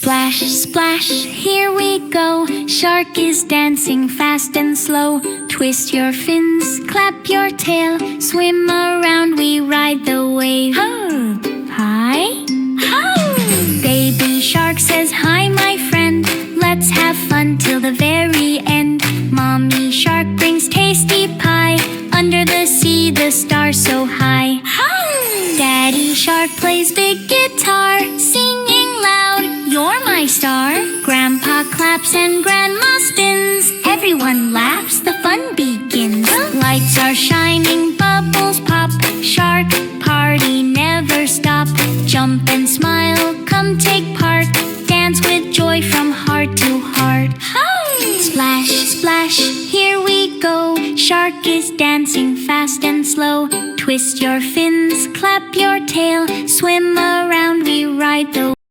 Splash, splash, here we go. Shark is dancing fast and slow. Twist your fins, clap your tail. Swim around, we ride the wave. Ho! Hi! Ho! Baby shark says, hi my friend. Let's have fun till the very end. Mommy shark brings tasty pie. Under the sea, the stars so high. Ho! Daddy shark plays big guitar, singing loud, you're my star. Grandpa claps and Grandma spins. Everyone laughs, the fun begins. Lights are shining, bubbles pop. Shark party never stop. Jump and smile, come take part. Dance with joy from heart to heart. Splash, splash, here we go. Shark is dancing fast and slow. Twist your fins, clap your tail. Swim around, we ride the